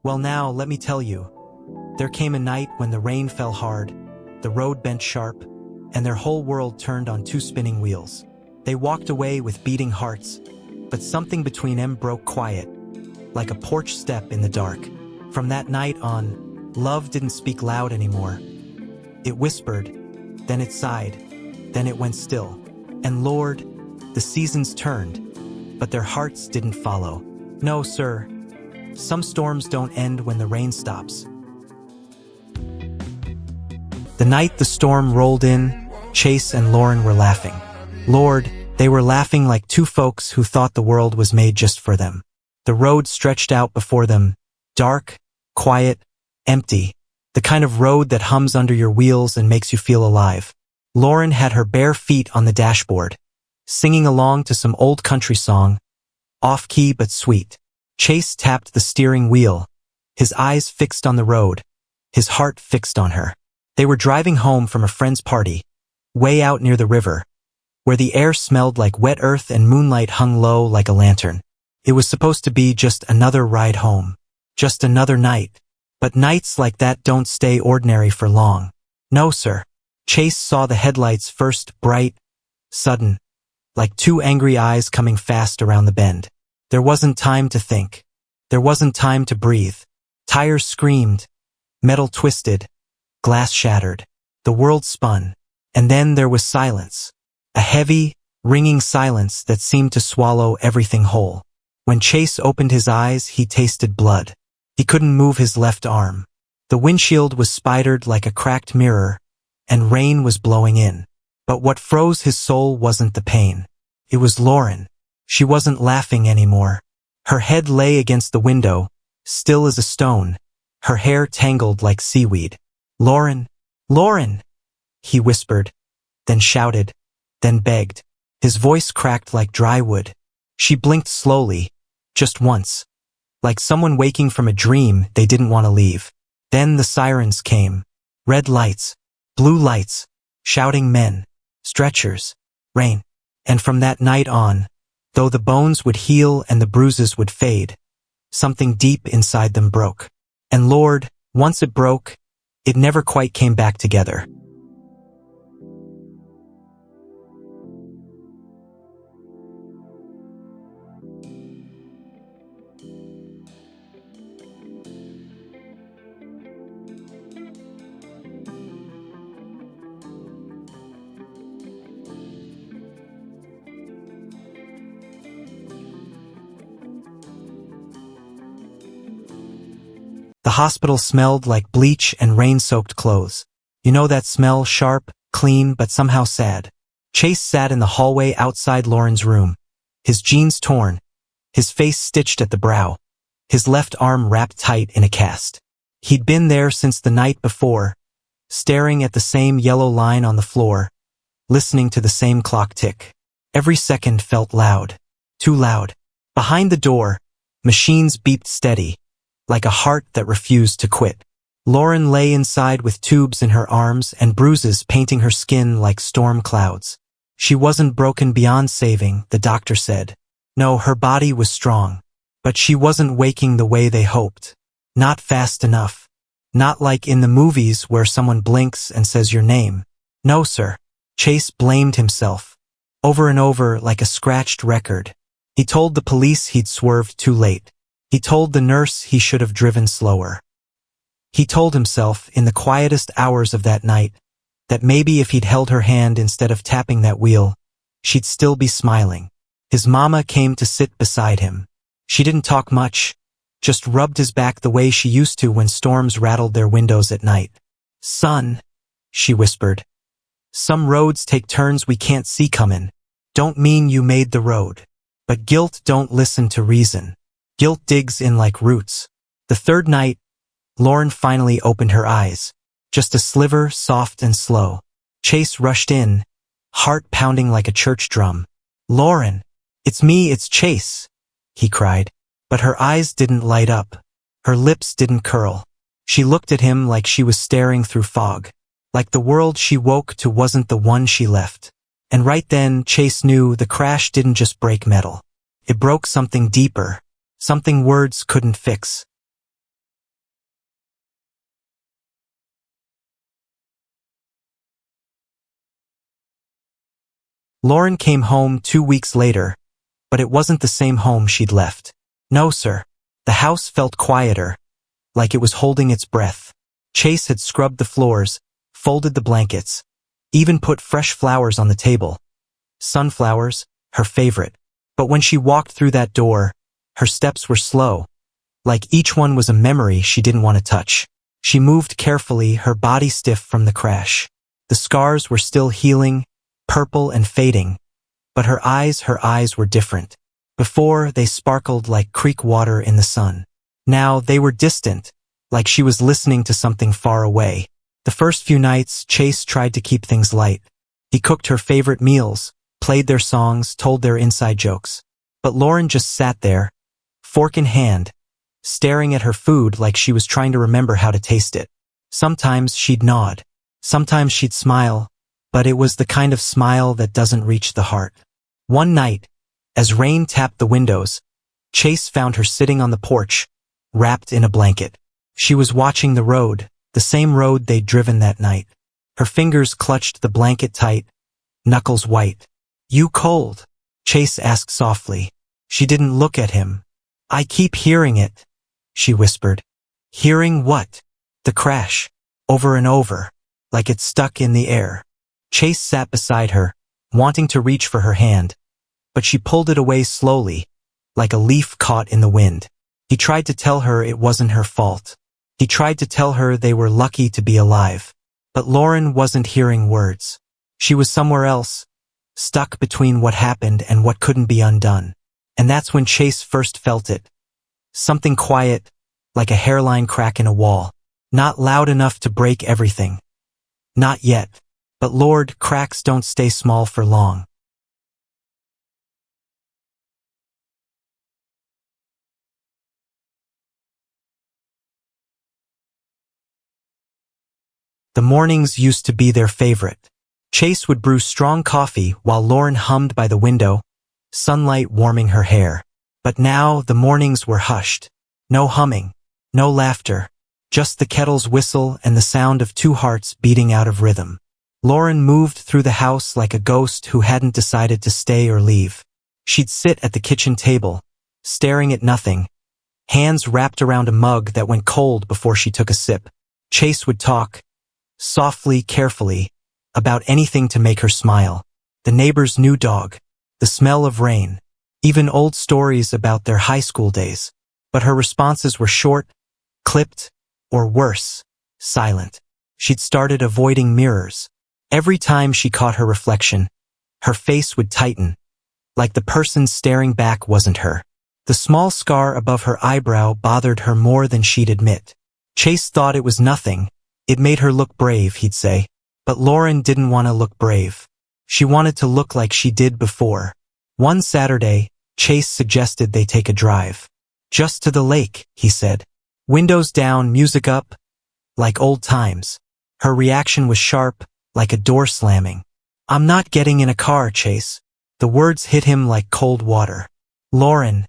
Well now, let me tell you. There came a night when the rain fell hard, the road bent sharp, and their whole world turned on two spinning wheels. They walked away with beating hearts, but something between them broke quiet, like a porch step in the dark. From that night on, love didn't speak loud anymore. It whispered, then it sighed, then it went still. And Lord, the seasons turned, but their hearts didn't follow. No, sir. Some storms don't end when the rain stops. The night the storm rolled in, Chase and Lauren were laughing. Lord, they were laughing like two folks who thought the world was made just for them. The road stretched out before them, dark, quiet, empty, the kind of road that hums under your wheels and makes you feel alive. Lauren had her bare feet on the dashboard, singing along to some old country song, off-key but sweet. Chase tapped the steering wheel, his eyes fixed on the road, his heart fixed on her. They were driving home from a friend's party, way out near the river, where the air smelled like wet earth and moonlight hung low like a lantern. It was supposed to be just another ride home, just another night. But nights like that don't stay ordinary for long. No, sir. Chase saw the headlights first, bright, sudden, like two angry eyes coming fast around the bend. There wasn't time to think. There wasn't time to breathe. Tires screamed, metal twisted, glass shattered. The world spun. And then there was silence. A heavy, ringing silence that seemed to swallow everything whole. When Chase opened his eyes, he tasted blood. He couldn't move his left arm. The windshield was spidered like a cracked mirror, and rain was blowing in. But what froze his soul wasn't the pain. It was Lauren. She wasn't laughing anymore. Her head lay against the window, still as a stone, her hair tangled like seaweed. Lauren, Lauren, he whispered, then shouted, then begged. His voice cracked like dry wood. She blinked slowly, just once, like someone waking from a dream they didn't want to leave. Then the sirens came. Red lights, blue lights, shouting men, stretchers, rain. And from that night on, though the bones would heal and the bruises would fade, something deep inside them broke. And Lord, once it broke, it never quite came back together. The hospital smelled like bleach and rain-soaked clothes. You know that smell, sharp, clean, but somehow sad. Chase sat in the hallway outside Lauren's room, his jeans torn, his face stitched at the brow, his left arm wrapped tight in a cast. He'd been there since the night before, staring at the same yellow line on the floor, listening to the same clock tick. Every second felt loud, too loud. Behind the door, machines beeped steady, like a heart that refused to quit. Lauren lay inside with tubes in her arms and bruises painting her skin like storm clouds. She wasn't broken beyond saving, the doctor said. No, her body was strong. But she wasn't waking the way they hoped. Not fast enough. Not like in the movies where someone blinks and says your name. No, sir. Chase blamed himself. Over and over like a scratched record. He told the police he'd swerved too late. He told the nurse he should have driven slower. He told himself in the quietest hours of that night that maybe if he'd held her hand instead of tapping that wheel, she'd still be smiling. His mama came to sit beside him. She didn't talk much, just rubbed his back the way she used to when storms rattled their windows at night. Son, she whispered, some roads take turns we can't see comin'. Don't mean you made the road. But guilt don't listen to reason. Guilt digs in like roots. The third night, Lauren finally opened her eyes. Just a sliver, soft and slow. Chase rushed in, heart pounding like a church drum. Lauren, it's me, it's Chase, he cried. But her eyes didn't light up. Her lips didn't curl. She looked at him like she was staring through fog. Like the world she woke to wasn't the one she left. And right then, Chase knew the crash didn't just break metal. It broke something deeper. Something words couldn't fix. Lauren came home 2 weeks later, but it wasn't the same home she'd left. No, sir. The house felt quieter, like it was holding its breath. Chase had scrubbed the floors, folded the blankets, even put fresh flowers on the table. Sunflowers, her favorite. But when she walked through that door, her steps were slow, like each one was a memory she didn't want to touch. She moved carefully, her body stiff from the crash. The scars were still healing, purple and fading, but her eyes were different. Before, they sparkled like creek water in the sun. Now, they were distant, like she was listening to something far away. The first few nights, Chase tried to keep things light. He cooked her favorite meals, played their songs, told their inside jokes. But Lauren just sat there, fork in hand, staring at her food like she was trying to remember how to taste it. Sometimes she'd nod. Sometimes she'd smile, but it was the kind of smile that doesn't reach the heart. One night, as rain tapped the windows, Chase found her sitting on the porch, wrapped in a blanket. She was watching the road, the same road they'd driven that night. Her fingers clutched the blanket tight, knuckles white. "You cold?" Chase asked softly. She didn't look at him. "I keep hearing it," she whispered. "Hearing what?" "The crash. Over and over. Like it stuck in the air." Chase sat beside her, wanting to reach for her hand, but she pulled it away slowly, like a leaf caught in the wind. He tried to tell her it wasn't her fault. He tried to tell her they were lucky to be alive. But Lauren wasn't hearing words. She was somewhere else, stuck between what happened and what couldn't be undone. And that's when Chase first felt it. Something quiet, like a hairline crack in a wall. Not loud enough to break everything. Not yet. But Lord, cracks don't stay small for long. The mornings used to be their favorite. Chase would brew strong coffee while Lauren hummed by the window, sunlight warming her hair. But now the mornings were hushed. No humming, no laughter, just the kettle's whistle and the sound of two hearts beating out of rhythm. Lauren moved through the house like a ghost who hadn't decided to stay or leave. She'd sit at the kitchen table, staring at nothing, hands wrapped around a mug that went cold before she took a sip. Chase would talk, softly, carefully, about anything to make her smile. The neighbor's new dog, the smell of rain, even old stories about their high school days. But her responses were short, clipped, or worse, silent. She'd started avoiding mirrors. Every time she caught her reflection, her face would tighten, like the person staring back wasn't her. The small scar above her eyebrow bothered her more than she'd admit. Chase thought it was nothing. It made her look brave, he'd say. But Lauren didn't want to look brave. She wanted to look like she did before. One Saturday, Chase suggested they take a drive. "Just to the lake," he said. "Windows down, music up, like old times." Her reaction was sharp, like a door slamming. "I'm not getting in a car, Chase." The words hit him like cold water. "Lauren,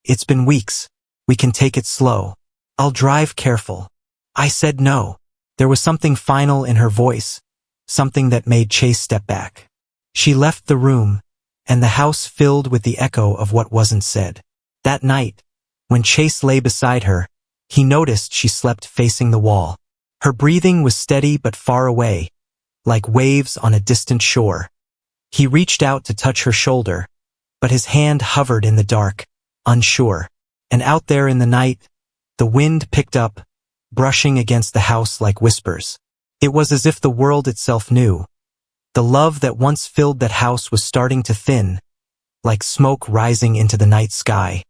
it's been weeks. We can take it slow. I'll drive careful." I said no. There was something final in her voice, something that made Chase step back. She left the room, and the house filled with the echo of what wasn't said. That night, when Chase lay beside her, he noticed she slept facing the wall. Her breathing was steady but far away, like waves on a distant shore. He reached out to touch her shoulder, but his hand hovered in the dark, unsure. And out there in the night, the wind picked up, brushing against the house like whispers. It was as if the world itself knew. The love that once filled that house was starting to thin, like smoke rising into the night sky.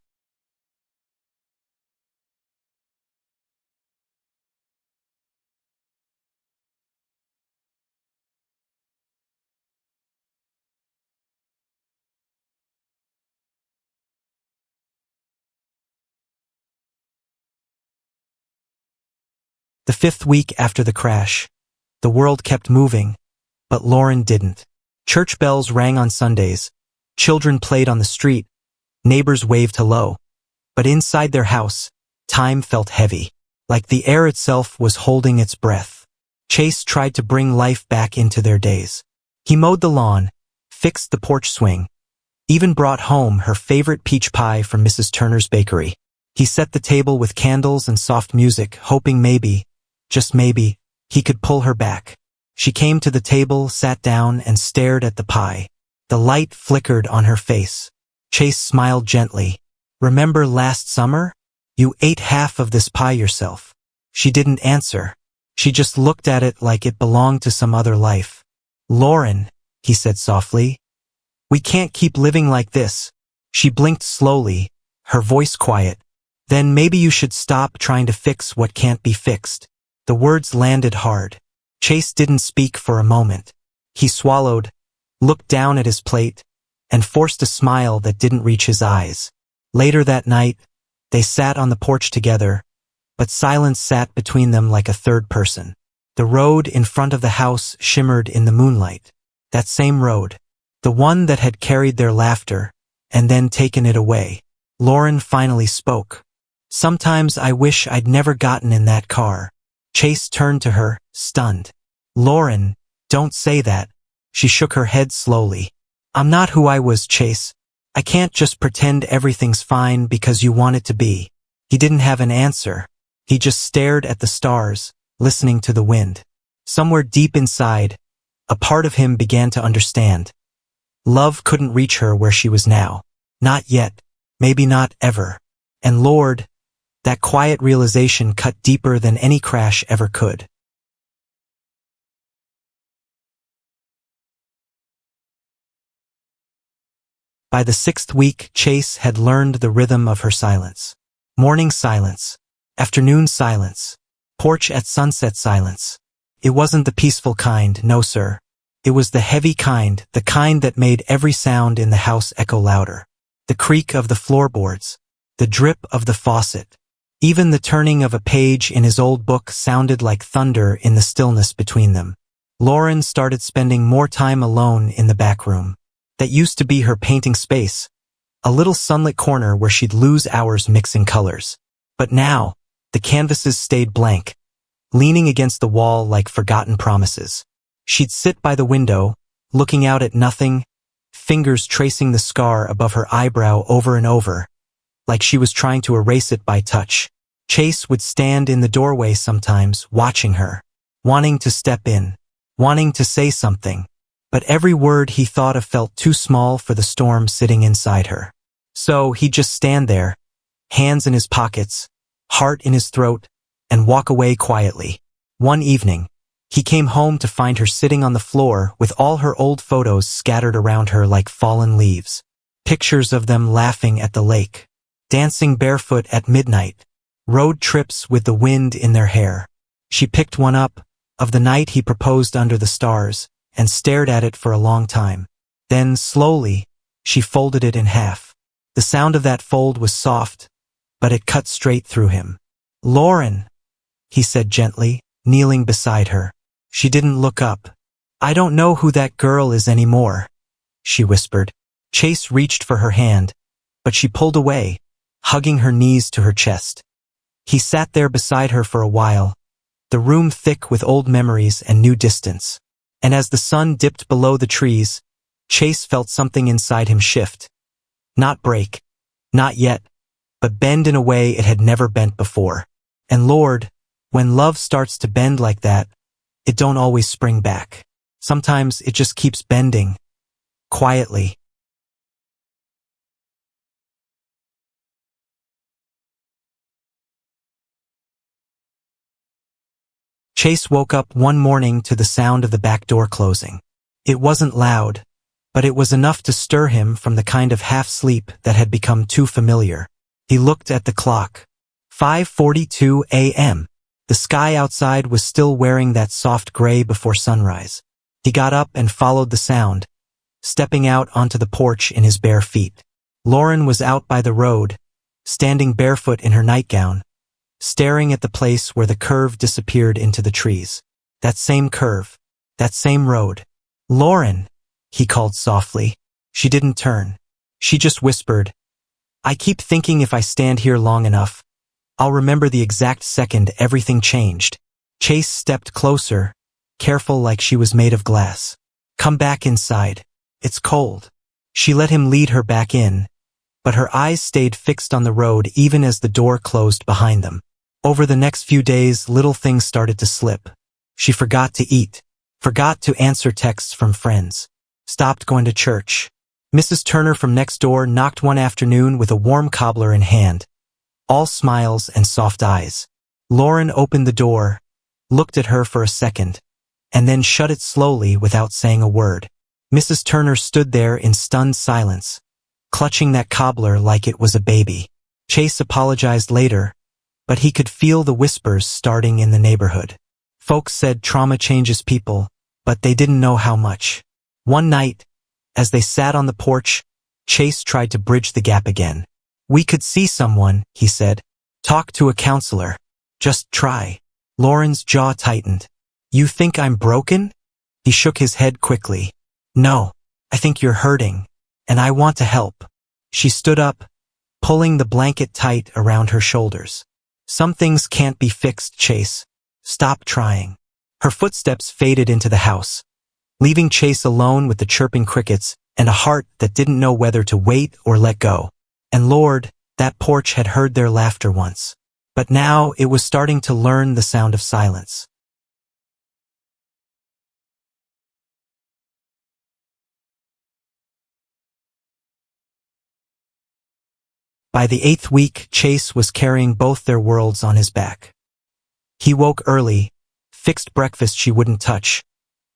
The 5th week after the crash, the world kept moving, but Lauren didn't. Church bells rang on Sundays, children played on the street, neighbors waved hello. But inside their house, time felt heavy, like the air itself was holding its breath. Chase tried to bring life back into their days. He mowed the lawn, fixed the porch swing, even brought home her favorite peach pie from Mrs. Turner's bakery. He set the table with candles and soft music, hoping maybe, just maybe, he could pull her back. She came to the table, sat down, and stared at the pie. The light flickered on her face. Chase smiled gently. "Remember last summer? You ate half of this pie yourself." She didn't answer. She just looked at it like it belonged to some other life. "Lauren," he said softly, "we can't keep living like this." She blinked slowly, her voice quiet. "Then maybe you should stop trying to fix what can't be fixed." The words landed hard. Chase didn't speak for a moment. He swallowed, looked down at his plate, and forced a smile that didn't reach his eyes. Later that night, they sat on the porch together, but silence sat between them like a third person. The road in front of the house shimmered in the moonlight. That same road. The one that had carried their laughter, and then taken it away. Lauren finally spoke. "Sometimes I wish I'd never gotten in that car." Chase turned to her, stunned. "Lauren, don't say that." She shook her head slowly. "I'm not who I was, Chase. I can't just pretend everything's fine because you want it to be." He didn't have an answer. He just stared at the stars, listening to the wind. Somewhere deep inside, a part of him began to understand. Love couldn't reach her where she was now. Not yet. Maybe not ever. And Lord, that quiet realization cut deeper than any crash ever could. By the 6th week, Chase had learned the rhythm of her silence. Morning silence. Afternoon silence. Porch at sunset silence. It wasn't the peaceful kind, no sir. It was the heavy kind, the kind that made every sound in the house echo louder. The creak of the floorboards. The drip of the faucet. Even the turning of a page in his old book sounded like thunder in the stillness between them. Lauren started spending more time alone in the back room. That used to be her painting space, a little sunlit corner where she'd lose hours mixing colors. But now, the canvases stayed blank, leaning against the wall like forgotten promises. She'd sit by the window, looking out at nothing, fingers tracing the scar above her eyebrow over and over, like she was trying to erase it by touch. Chase would stand in the doorway sometimes, watching her, wanting to step in, wanting to say something. But every word he thought of felt too small for the storm sitting inside her. So he'd just stand there, hands in his pockets, heart in his throat, and walk away quietly. One evening, he came home to find her sitting on the floor with all her old photos scattered around her like fallen leaves. Pictures of them laughing at the lake, dancing barefoot at midnight, road trips with the wind in their hair. She picked one up, of the night he proposed under the stars, and stared at it for a long time. Then, slowly, she folded it in half. The sound of that fold was soft, but it cut straight through him. "Lauren," he said gently, kneeling beside her. She didn't look up. "I don't know who that girl is anymore," she whispered. Chase reached for her hand, but she pulled away, hugging her knees to her chest. He sat there beside her for a while, the room thick with old memories and new distance. And as the sun dipped below the trees, Chase felt something inside him shift. Not break, not yet, but bend in a way it had never bent before. And Lord, when love starts to bend like that, it don't always spring back. Sometimes it just keeps bending, quietly. Chase woke up one morning to the sound of the back door closing. It wasn't loud, but it was enough to stir him from the kind of half-sleep that had become too familiar. He looked at the clock. 5:42 a.m. The sky outside was still wearing that soft gray before sunrise. He got up and followed the sound, stepping out onto the porch in his bare feet. Lauren was out by the road, standing barefoot in her nightgown, staring at the place where the curve disappeared into the trees. That same curve, that same road. "Lauren," he called softly. She didn't turn. She just whispered, "I keep thinking if I stand here long enough, I'll remember the exact second everything changed." Chase stepped closer, careful like she was made of glass. "Come back inside." It's cold. She let him lead her back in, but her eyes stayed fixed on the road even as the door closed behind them. Over the next few days, little things started to slip. She forgot to eat, forgot to answer texts from friends, stopped going to church. Mrs. Turner from next door knocked one afternoon with a warm cobbler in hand, all smiles and soft eyes. Lauren opened the door, looked at her for a second, and then shut it slowly without saying a word. Mrs. Turner stood there in stunned silence, clutching that cobbler like it was a baby. Chase apologized later, but he could feel the whispers starting in the neighborhood. Folks said trauma changes people, but they didn't know how much. One night, as they sat on the porch, Chase tried to bridge the gap again. "We could see someone," he said. "Talk to a counselor. Just try." Lauren's jaw tightened. "You think I'm broken?" He shook his head quickly. "No, I think you're hurting, and I want to help." She stood up, pulling the blanket tight around her shoulders. "Some things can't be fixed, Chase. Stop trying." Her footsteps faded into the house, leaving Chase alone with the chirping crickets and a heart that didn't know whether to wait or let go. And Lord, that porch had heard their laughter once. But now it was starting to learn the sound of silence. By the 8th week, Chase was carrying both their worlds on his back. He woke early, fixed breakfast she wouldn't touch,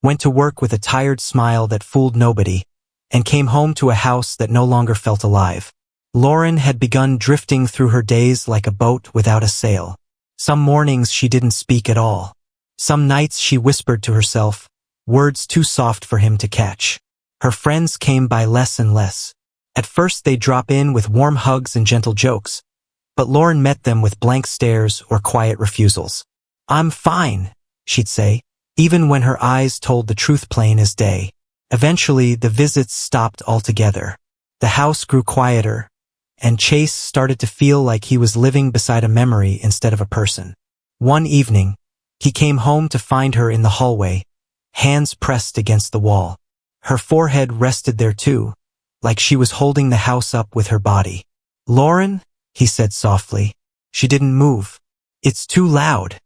went to work with a tired smile that fooled nobody, and came home to a house that no longer felt alive. Lauren had begun drifting through her days like a boat without a sail. Some mornings she didn't speak at all. Some nights she whispered to herself, words too soft for him to catch. Her friends came by less and less. At first they'd drop in with warm hugs and gentle jokes, but Lauren met them with blank stares or quiet refusals. "I'm fine," she'd say, even when her eyes told the truth plain as day. Eventually, the visits stopped altogether. The house grew quieter, and Chase started to feel like he was living beside a memory instead of a person. One evening, he came home to find her in the hallway, hands pressed against the wall. Her forehead rested there too, like she was holding the house up with her body. "Lauren," he said softly. She didn't move. "It's too loud,"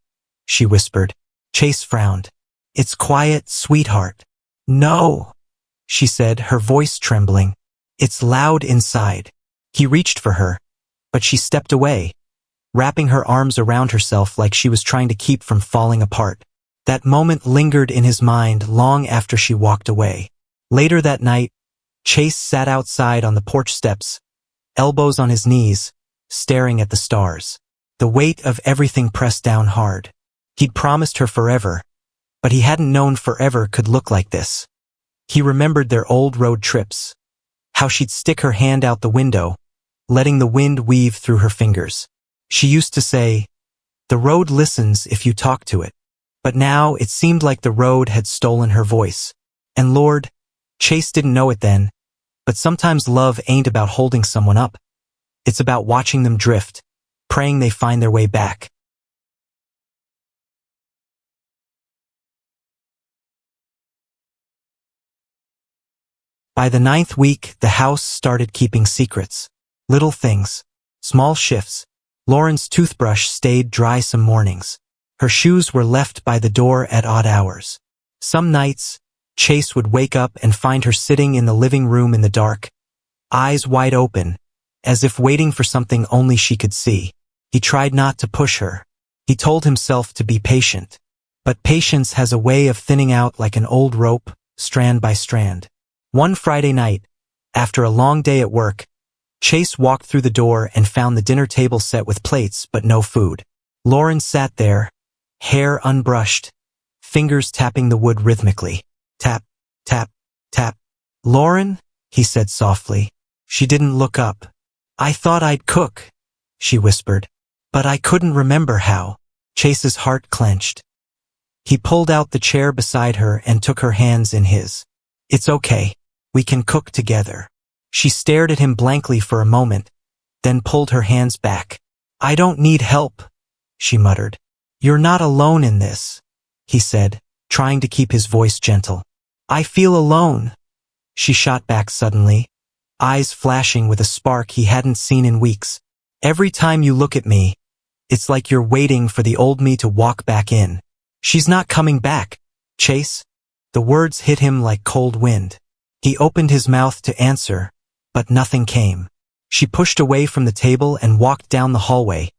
she whispered. Chase frowned. "It's quiet, sweetheart." "No," she said, her voice trembling. "It's loud inside." He reached for her, but she stepped away, wrapping her arms around herself like she was trying to keep from falling apart. That moment lingered in his mind long after she walked away. Later that night, Chase sat outside on the porch steps, elbows on his knees, staring at the stars. The weight of everything pressed down hard. He'd promised her forever, but he hadn't known forever could look like this. He remembered their old road trips, how she'd stick her hand out the window, letting the wind weave through her fingers. She used to say, "The road listens if you talk to it." But now it seemed like the road had stolen her voice. And Lord, Chase didn't know it then, but sometimes love ain't about holding someone up. It's about watching them drift, praying they find their way back. By the 9th week, the house started keeping secrets. Little things, small shifts. Lauren's toothbrush stayed dry some mornings. Her shoes were left by the door at odd hours. Some nights, Chase would wake up and find her sitting in the living room in the dark, eyes wide open, as if waiting for something only she could see. He tried not to push her. He told himself to be patient. But patience has a way of thinning out like an old rope, strand by strand. One Friday night, after a long day at work, Chase walked through the door and found the dinner table set with plates but no food. Lauren sat there, hair unbrushed, fingers tapping the wood rhythmically. Tap, tap, tap. "Lauren," he said softly. She didn't look up. "I thought I'd cook," she whispered. "But I couldn't remember how." Chase's heart clenched. He pulled out the chair beside her and took her hands in his. "It's okay. We can cook together." She stared at him blankly for a moment, then pulled her hands back. "I don't need help," she muttered. "You're not alone in this," he said, trying to keep his voice gentle. "I feel alone." she shot back suddenly, eyes flashing with a spark he hadn't seen in weeks. Every time you look at me, it's like you're waiting for the old me to walk back in. She's not coming back, Chase. The words hit him like cold wind. He opened his mouth to answer, but nothing came. She pushed away from the table and walked down the hallway,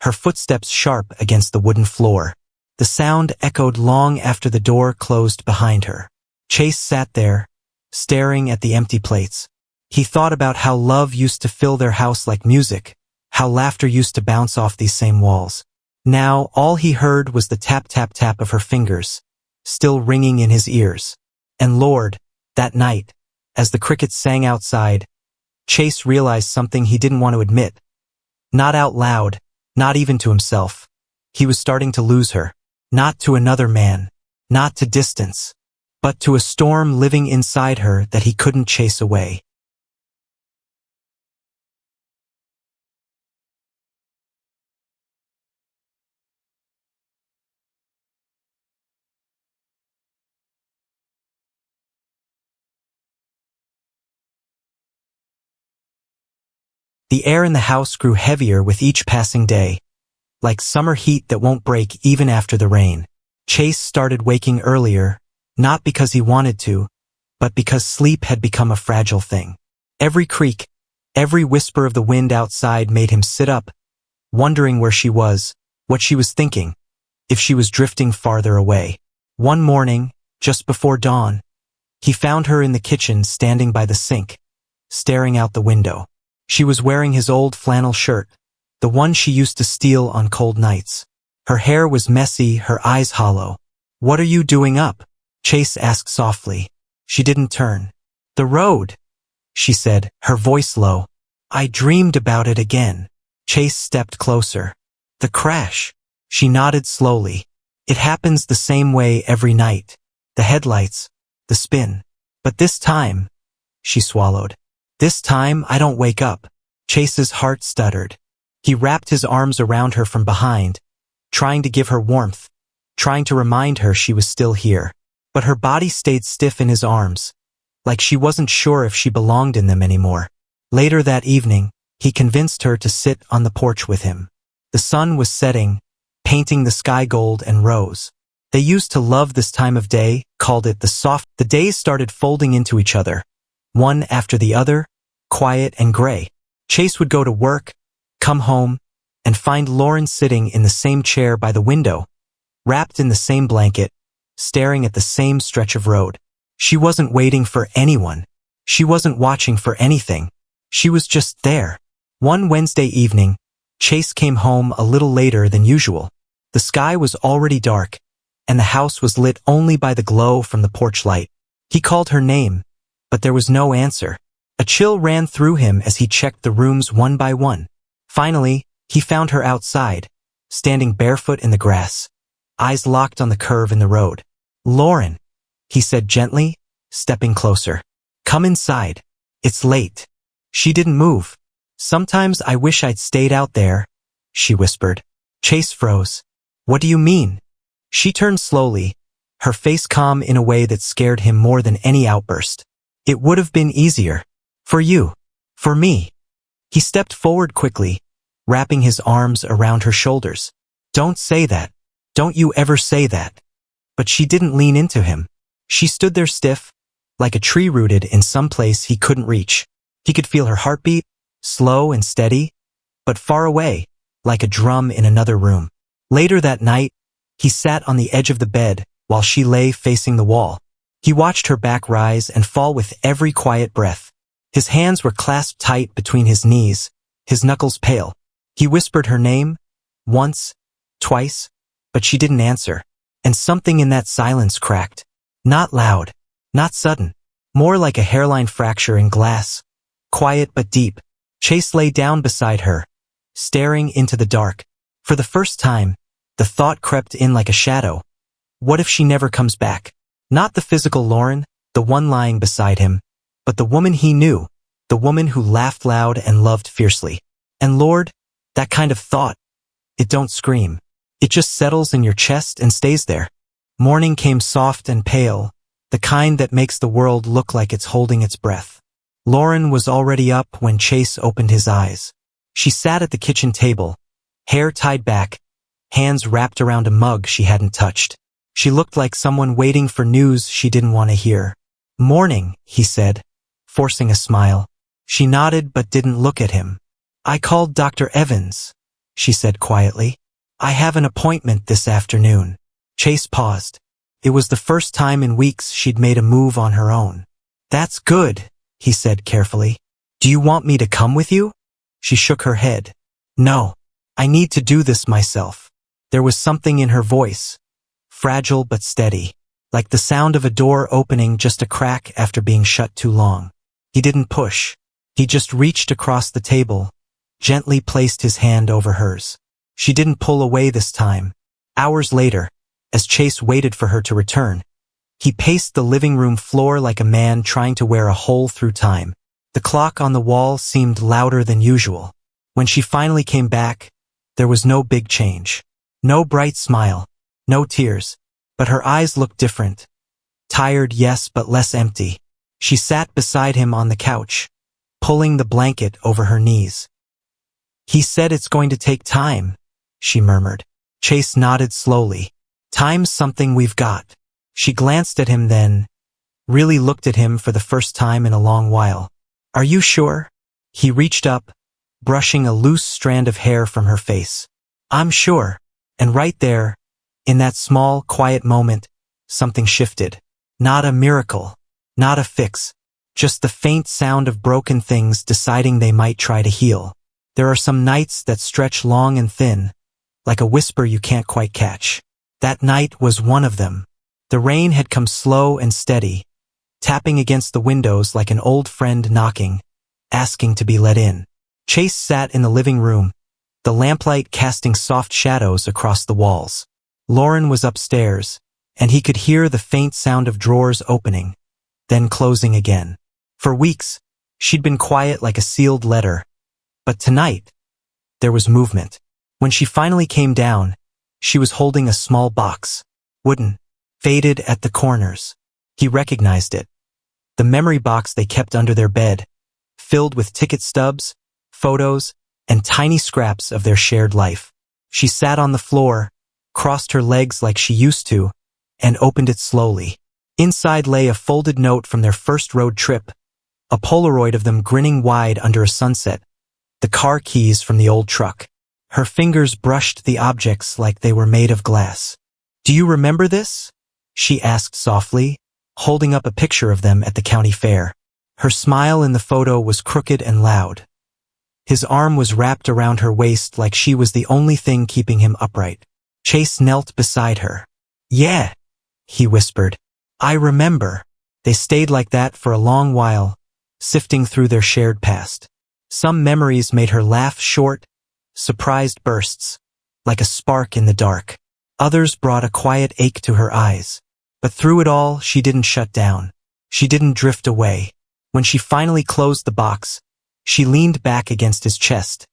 her footsteps sharp against the wooden floor. The sound echoed long after the door closed behind her. Chase sat there, staring at the empty plates. He thought about how love used to fill their house like music, how laughter used to bounce off these same walls. Now, all he heard was the tap-tap-tap of her fingers, still ringing in his ears. And Lord, that night, as the crickets sang outside, Chase realized something he didn't want to admit. Not out loud, not even to himself. He was starting to lose her. Not to another man, not to distance, but to a storm living inside her that he couldn't chase away. The air in the house grew heavier with each passing day, like summer heat that won't break even after the rain. Chase started waking earlier, not because he wanted to, but because sleep had become a fragile thing. Every creak, every whisper of the wind outside made him sit up, wondering where she was, what she was thinking, if she was drifting farther away. One morning, just before dawn, he found her in the kitchen standing by the sink, staring out the window. She was wearing his old flannel shirt, the one she used to steal on cold nights. Her hair was messy, her eyes hollow. "What are you doing up?" Chase asked softly. She didn't turn. "The road," she said, her voice low. "I dreamed about it again." Chase stepped closer. "The crash." She nodded slowly. "It happens the same way every night. The headlights, the spin. But this time," she swallowed. "This time I don't wake up." Chase's heart stuttered. He wrapped his arms around her from behind, trying to give her warmth, trying to remind her she was still here. But her body stayed stiff in his arms, like she wasn't sure if she belonged in them anymore. Later that evening, he convinced her to sit on the porch with him. The sun was setting, painting the sky gold and rose. They used to love this time of day, called it the soft. The days started folding into each other, one after the other, quiet and gray. Chase would go to work, come home, and find Lauren sitting in the same chair by the window, wrapped in the same blanket, staring at the same stretch of road. She wasn't waiting for anyone. She wasn't watching for anything. She was just there. One Wednesday evening, Chase came home a little later than usual. The sky was already dark, and the house was lit only by the glow from the porch light. He called her name, but there was no answer. A chill ran through him as he checked the rooms one by one. Finally, he found her outside, standing barefoot in the grass, eyes locked on the curve in the road. "Lauren," he said gently, stepping closer. "Come inside. It's late." She didn't move. "Sometimes I wish I'd stayed out there," she whispered. Chase froze. "What do you mean?" She turned slowly, her face calm in a way that scared him more than any outburst. "It would have been easier. For you. For me." He stepped forward quickly, wrapping his arms around her shoulders. "Don't say that. Don't you ever say that." But she didn't lean into him. She stood there stiff, like a tree rooted in some place he couldn't reach. He could feel her heartbeat, slow and steady, but far away, like a drum in another room. Later that night, he sat on the edge of the bed while she lay facing the wall. He watched her back rise and fall with every quiet breath. His hands were clasped tight between his knees, his knuckles pale. He whispered her name, once, twice, but she didn't answer. And something in that silence cracked. Not loud, not sudden, more like a hairline fracture in glass. Quiet but deep. Chase lay down beside her, staring into the dark. For the first time, the thought crept in like a shadow. What if she never comes back? Not the physical Lauren, the one lying beside him, but the woman he knew, the woman who laughed loud and loved fiercely. And Lord, that kind of thought, it don't scream. It just settles in your chest and stays there. Morning came soft and pale, the kind that makes the world look like it's holding its breath. Lauren was already up when Chase opened his eyes. She sat at the kitchen table, hair tied back, hands wrapped around a mug she hadn't touched. She looked like someone waiting for news she didn't want to hear. "Morning," he said, forcing a smile. She nodded but didn't look at him. "I called Dr. Evans," she said quietly. "I have an appointment this afternoon." Chase paused. It was the first time in weeks she'd made a move on her own. "That's good," he said carefully. "Do you want me to come with you?" She shook her head. "No, I need to do this myself." There was something in her voice, fragile but steady, like the sound of a door opening just a crack after being shut too long. He didn't push. He just reached across the table, gently placed his hand over hers. She didn't pull away this time. Hours later, as Chase waited for her to return, he paced the living room floor like a man trying to wear a hole through time. The clock on the wall seemed louder than usual. When she finally came back, there was no big change. No bright smile, no tears, but her eyes looked different. Tired, yes, but less empty. She sat beside him on the couch, pulling the blanket over her knees. "He said it's going to take time," she murmured. Chase nodded slowly. "Time's something we've got." She glanced at him then, really looked at him for the first time in a long while. "Are you sure?" He reached up, brushing a loose strand of hair from her face. "I'm sure." And right there, in that small, quiet moment, something shifted. Not a miracle, not a fix, just the faint sound of broken things deciding they might try to heal. There are some nights that stretch long and thin, like a whisper you can't quite catch. That night was one of them. The rain had come slow and steady, tapping against the windows like an old friend knocking, asking to be let in. Chase sat in the living room, the lamplight casting soft shadows across the walls. Lauren was upstairs, and he could hear the faint sound of drawers opening, then closing again. For weeks, she'd been quiet like a sealed letter, but tonight, there was movement. When she finally came down, she was holding a small box, wooden, faded at the corners. He recognized it. The memory box they kept under their bed, filled with ticket stubs, photos, and tiny scraps of their shared life. She sat on the floor, crossed her legs like she used to, and opened it slowly. Inside lay a folded note from their first road trip, a Polaroid of them grinning wide under a sunset, the car keys from the old truck. Her fingers brushed the objects like they were made of glass. "Do you remember this?" she asked softly, holding up a picture of them at the county fair. Her smile in the photo was crooked and loud. His arm was wrapped around her waist like she was the only thing keeping him upright. Chase knelt beside her. "Yeah," he whispered. "I remember." They stayed like that for a long while, sifting through their shared past. Some memories made her laugh short, surprised bursts, like a spark in the dark. Others brought a quiet ache to her eyes. But through it all, she didn't shut down. She didn't drift away. When she finally closed the box, she leaned back against his chest,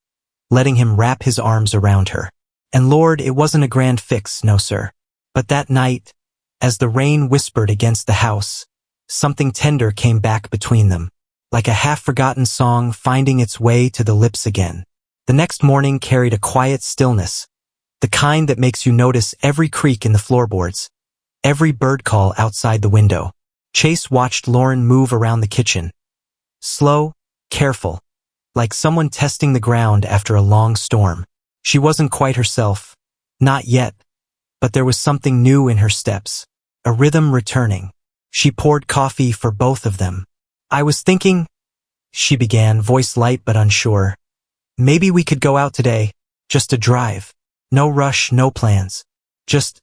letting him wrap his arms around her. And Lord, it wasn't a grand fix, no sir. But that night, as the rain whispered against the house, something tender came back between them, like a half-forgotten song finding its way to the lips again. The next morning carried a quiet stillness, the kind that makes you notice every creak in the floorboards, every bird call outside the window. Chase watched Lauren move around the kitchen, slow, careful, like someone testing the ground after a long storm. She wasn't quite herself, not yet, but there was something new in her steps, a rhythm returning. She poured coffee for both of them. "I was thinking," she began, voice light but unsure, "maybe we could go out today, just a drive. No rush, no plans. Just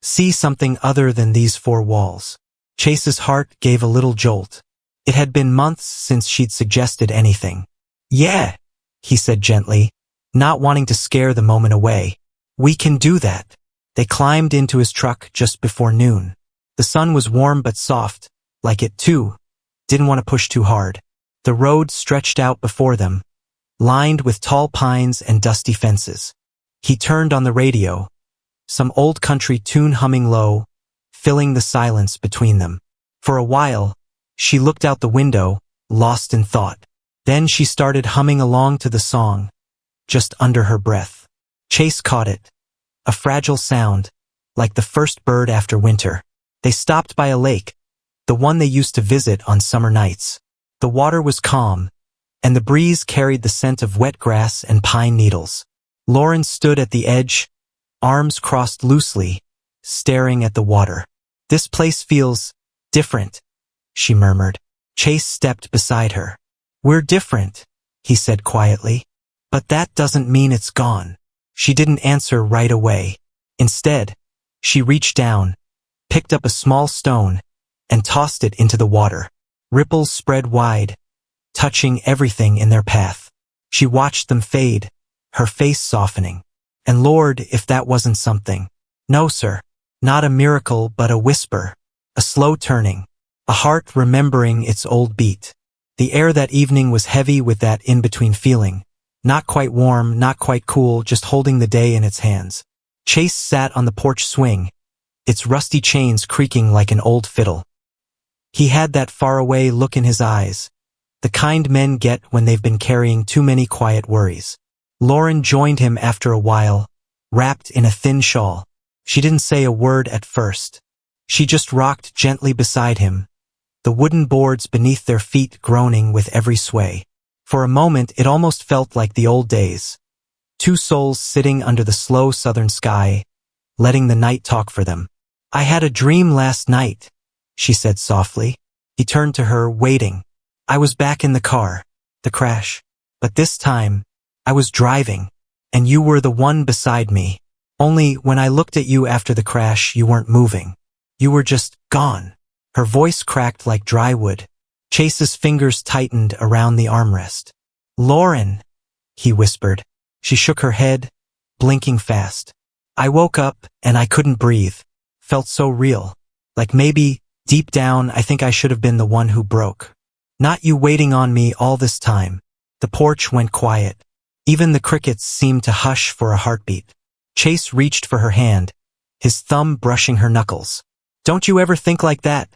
see something other than these four walls." Chase's heart gave a little jolt. It had been months since she'd suggested anything. "Yeah," he said gently, not wanting to scare the moment away. "We can do that." They climbed into his truck just before noon. The sun was warm but soft, like it too didn't want to push too hard. The road stretched out before them, lined with tall pines and dusty fences. He turned on the radio, some old country tune humming low, filling the silence between them. For a while, she looked out the window, lost in thought. Then she started humming along to the song, just under her breath. Chase caught it. A fragile sound, like the first bird after winter. They stopped by a lake, the one they used to visit on summer nights. The water was calm, and the breeze carried the scent of wet grass and pine needles. Lauren stood at the edge, arms crossed loosely, staring at the water. "This place feels different," she murmured. Chase stepped beside her. "We're different," he said quietly. "But that doesn't mean it's gone." She didn't answer right away. Instead, she reached down, picked up a small stone, and tossed it into the water. Ripples spread wide, touching everything in their path. She watched them fade, her face softening. And Lord, if that wasn't something. No, sir. Not a miracle, but a whisper. A slow turning. A heart remembering its old beat. The air that evening was heavy with that in-between feeling. Not quite warm, not quite cool, just holding the day in its hands. Chase sat on the porch swing, its rusty chains creaking like an old fiddle. He had that faraway look in his eyes, the kind men get when they've been carrying too many quiet worries. Lauren joined him after a while, wrapped in a thin shawl. She didn't say a word at first. She just rocked gently beside him, the wooden boards beneath their feet groaning with every sway. For a moment it almost felt like the old days. Two souls sitting under the slow southern sky, letting the night talk for them. "I had a dream last night," she said softly. He turned to her, waiting. "I was back in the car. The crash. But this time, I was driving, and you were the one beside me. Only when I looked at you after the crash, you weren't moving. You were just gone." Her voice cracked like dry wood. Chase's fingers tightened around the armrest. "Lauren," he whispered. She shook her head, blinking fast. "I woke up, and I couldn't breathe. Felt so real. Like maybe, deep down, I think I should have been the one who broke. Not you waiting on me all this time." The porch went quiet. Even the crickets seemed to hush for a heartbeat. Chase reached for her hand, his thumb brushing her knuckles. "Don't you ever think like that?"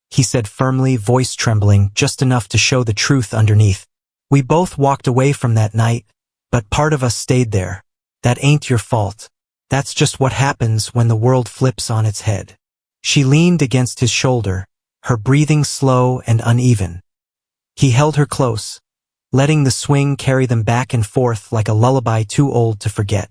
he said firmly, voice trembling just enough to show the truth underneath. "We both walked away from that night, but part of us stayed there. That ain't your fault. That's just what happens when the world flips on its head." She leaned against his shoulder, her breathing slow and uneven. He held her close, letting the swing carry them back and forth like a lullaby too old to forget.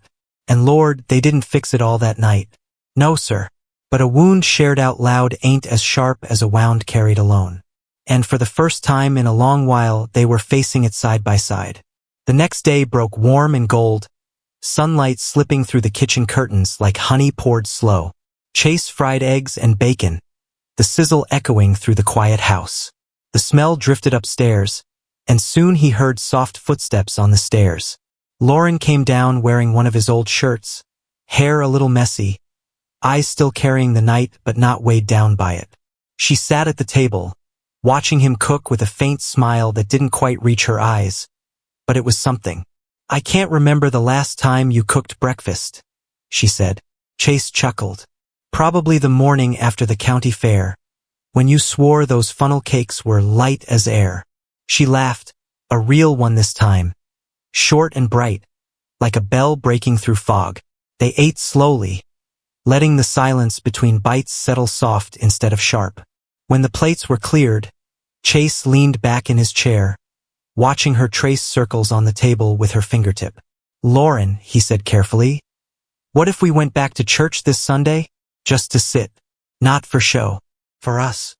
And Lord, they didn't fix it all that night. No, sir. But a wound shared out loud ain't as sharp as a wound carried alone. And for the first time in a long while, they were facing it side by side. The next day broke warm and gold, sunlight slipping through the kitchen curtains like honey poured slow. Chase fried eggs and bacon, the sizzle echoing through the quiet house. The smell drifted upstairs, and soon he heard soft footsteps on the stairs. Lauren came down wearing one of his old shirts, hair a little messy, eyes still carrying the night but not weighed down by it. She sat at the table, watching him cook with a faint smile that didn't quite reach her eyes, but it was something. "I can't remember the last time you cooked breakfast," she said. Chase chuckled. "Probably the morning after the county fair, when you swore those funnel cakes were light as air." She laughed, a real one this time, short and bright, like a bell breaking through fog. They ate slowly, letting the silence between bites settle soft instead of sharp. When the plates were cleared, Chase leaned back in his chair, watching her trace circles on the table with her fingertip. "Lauren," he said carefully, "what if we went back to church this Sunday? Just to sit? Not for show. For us."